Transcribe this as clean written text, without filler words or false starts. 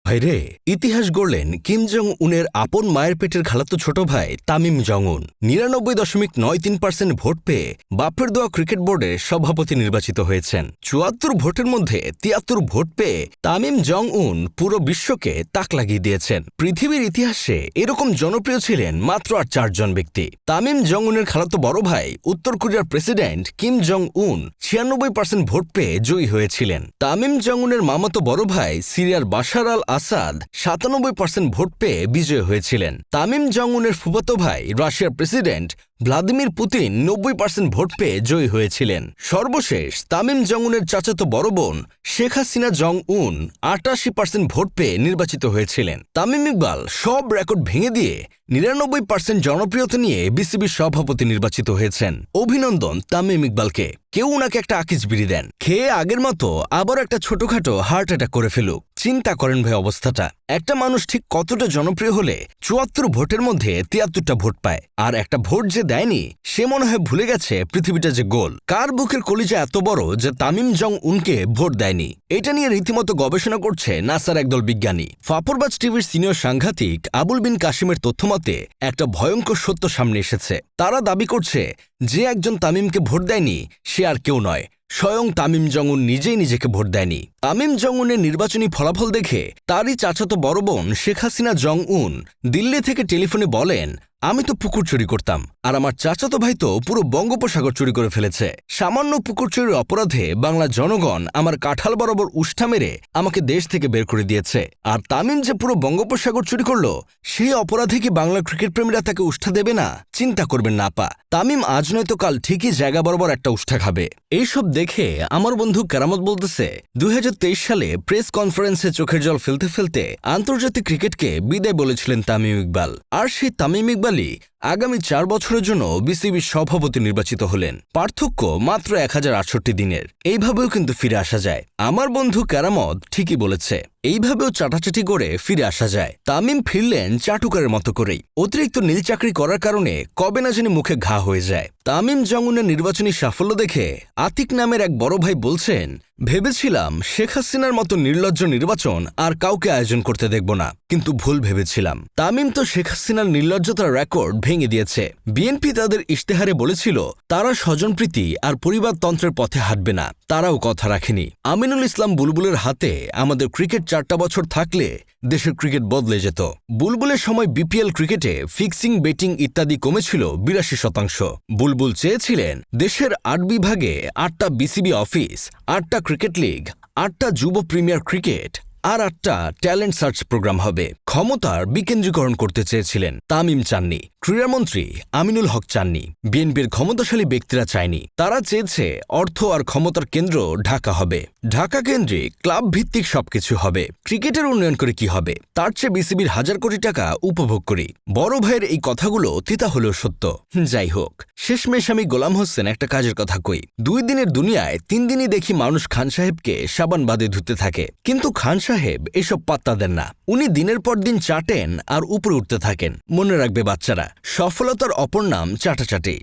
ভাইরে, ইতিহাস গড়লেন কিম জং উনের আপন মায়ের পেটের খালাতো ছোট ভাই তামিম জং উন। ৯৯.৯৩% ভোট পেয়ে বাপের দোয়া ক্রিকেট বোর্ডের সভাপতি নির্বাচিত হয়েছেন। ৭৪ ভোটের মধ্যে ৭৩ ভোট পেয়ে তামিম জং উন পুরো বিশ্বকে তাক লাগিয়ে দিয়েছেন। পৃথিবীর ইতিহাসে এরকম জনপ্রিয় ছিলেন মাত্র আর ৪ জন ব্যক্তি। তামিম জং উনের খালাতো বড় ভাই উত্তর কোরিয়ার প্রেসিডেন্ট কিম জং উন ৯৬% ভোট পেয়ে জয়ী হয়েছিলেন। তামিম জং উনের মামাতো বড় ভাই সিরিয়ার বাশার আল আসাদ ৯৭% ভোট পেয়ে বিজয়ী হয়েছিলেন। তামিম জং উনের ফুফাতো ভাই রাশিয়ার প্রেসিডেন্ট ভ্লাদিমির পুতিন ৯০% ভোট পেয়ে জয়ী হয়েছিলেন। সর্বশেষ তামিম জং উনের চাচাতো বড় বোন শেখ হাসিনা জং উন ৮৮% ভোট পেয়ে নির্বাচিত হয়েছিলেন। তামিম ইকবাল সব রেকর্ড ভেঙে দিয়ে ৯৯% জনপ্রিয়তা নিয়ে বিসিবির সভাপতি নির্বাচিত হয়েছেন। অভিনন্দন তামিম ইকবালকে। কেউ উনাকে একটা আকিজ বিড়ি দেন, খেয়ে আগের মতো আবার একটা ছোটখাটো হার্ট অ্যাটাক করে ফেলুক। চিন্তা করেন ভাই অবস্থাটা। একটা মানুষ ঠিক কতটা জনপ্রিয় হলে ৭৪ ভোটের মধ্যে ৭৩টা ভোট পায়, আর একটা ভোট যে দেয়নি সে মনে হয় ভুলে গেছে পৃথিবীটা যে গোল। কার বুকের কলিজা এত বড় যে তামিম জং উনকে ভোট দেয়নি? এটা নিয়ে রীতিমতো গবেষণা করছে নাসার একদল বিজ্ঞানী। ফাপরবাজ টিভির সিনিয়র সাংঘাতিক আবুল বিন কাশিমের তথ্যমতে একটা ভয়ঙ্কর সত্য সামনে এসেছে। তারা দাবি করছে যে একজন তামিমকে ভোট দেয়নি সে আর কেউ নয়, স্বয়ং তামিম জং উন নিজেই নিজেকে ভোট দেয়নি। তামিম জং উনের নির্বাচনী ফলাফল দেখে তারই চাচাতো বড় বোন শেখ হাসিনা জং উন দিল্লি থেকে টেলিফোনে বলেন, আমি তো পুকুর চুরি করতাম, আর আমার চাচাতো ভাই তো পুরো বঙ্গোপসাগর চুরি করে ফেলেছে। সামান্য পুকুর চুরির অপরাধে বাংলা জনগণ আমার কাঁঠাল বরাবর উষ্ঠা মেরে আমাকে দেশ থেকে বের করে দিয়েছে। আর তামিম যে পুরো বঙ্গোপসাগর চুরি করলো সেই অপরাধে কি বাংলা ক্রিকেট প্রেমীরা তাকে উষ্ঠা দেবে না? চিন্তা করবেন না আপা, তামিম আজ নয়তো কাল ঠিকই জায়গা বরাবর একটা উষ্ঠা খাবে। এইসব দেখে আমার বন্ধু কেরামত বলতেছে, ২০২৩ সালে প্রেস কনফারেন্সে চোখের জল ফেলতে ফেলতে আন্তর্জাতিক ক্রিকেটকে বিদায় বলেছিলেন তামিম ইকবাল। আর সেই তামিম ইকবালই আগামী ৪ বছরের জন্য বিসিবির সভাপতি নির্বাচিত হলেন। পার্থক্য মাত্র ১০৬৮ দিনের। এইভাবেও কিন্তু ফিরে আসা যায়। আমার বন্ধু কেরামত ঠিকই বলেছে, এইভাবেও চাটাচাটি করে ফিরে আসা যায়। তামিম ফিরলেন চাটুকারের মতো করেই। অতিরিক্ত নীল চাকরি করার কারণে কবে না জানি মুখে ঘা হয়ে যায়। তামিম জং উনের নির্বাচনী সাফল্য দেখে আতিক নামের এক বড় ভাই বলছেন, ভেবেছিলাম শেখ হাসিনার মতো নির্লজ্জ নির্বাচন আর কাউকে আয়োজন করতে দেখব না, কিন্তু ভুল ভেবেছিলাম। তামিম তো শেখ হাসিনার নির্লজ্জতার রেকর্ড ভেঙে দিয়েছে। বিএনপি তাদের ইশতেহারে বলেছিল তারা স্বজনপ্রীতি আর পরিবারতন্ত্রের পথে হাঁটবে না, তারাও কথা রাখেনি। আমিনুল ইসলাম বুলবুলের হাতে আমাদের ক্রিকেট ৪টা বছর থাকলে দেশের ক্রিকেট বদলে যেত। বুলবুলের সময় বিপিএল ক্রিকেটে ফিক্সিং, বেটিং ইত্যাদি কমেছিল ৮২%। বুলবুল চেয়েছিলেন দেশের ৮ বিভাগে ৮টা বিসিবি অফিস, ৮টা ক্রিকেট লিগ, ৮টা যুব প্রিমিয়ার ক্রিকেট আর ৮টা ট্যালেন্ট সার্চ প্রোগ্রাম হবে। ক্ষমতার বিকেন্দ্রীকরণ করতে চেয়েছিলেন। তামিম চাননি, ক্রীড়ামন্ত্রী আমিনুল হক চাননি, বিএনপির ক্ষমতাশালী ব্যক্তিরা চায়নি। তারা চেয়েছে অর্থ আর ক্ষমতার কেন্দ্র ঢাকা হবে। ঢাকা কেন্দ্রিক ক্লাব ভিত্তিক সবকিছু হবে। ক্রিকেটের উন্নয়ন করে কি হবে? তার চেয়ে বিসিবির হাজার কোটি টাকা উপভোগ করি। বড় ভাইয়ের এই কথাগুলো তিতা হলেও সত্য। যাই হোক, শেষমেশ আমি গোলাম হোসেন একটা কাজের কথা কই। ২ দিনের দুনিয়ায় ৩ দিনই দেখি মানুষ খান সাহেবকে সাবান বাদে ধুতে থাকে, কিন্তু খান সাহেব এসব পাত্তা দেন না। উনি দিনের পর দিন চাটেন আর উপরে উঠতে থাকেন। মনে রাখবে বাচ্চারা, সফলতার অপর নাম চাটাচাটি।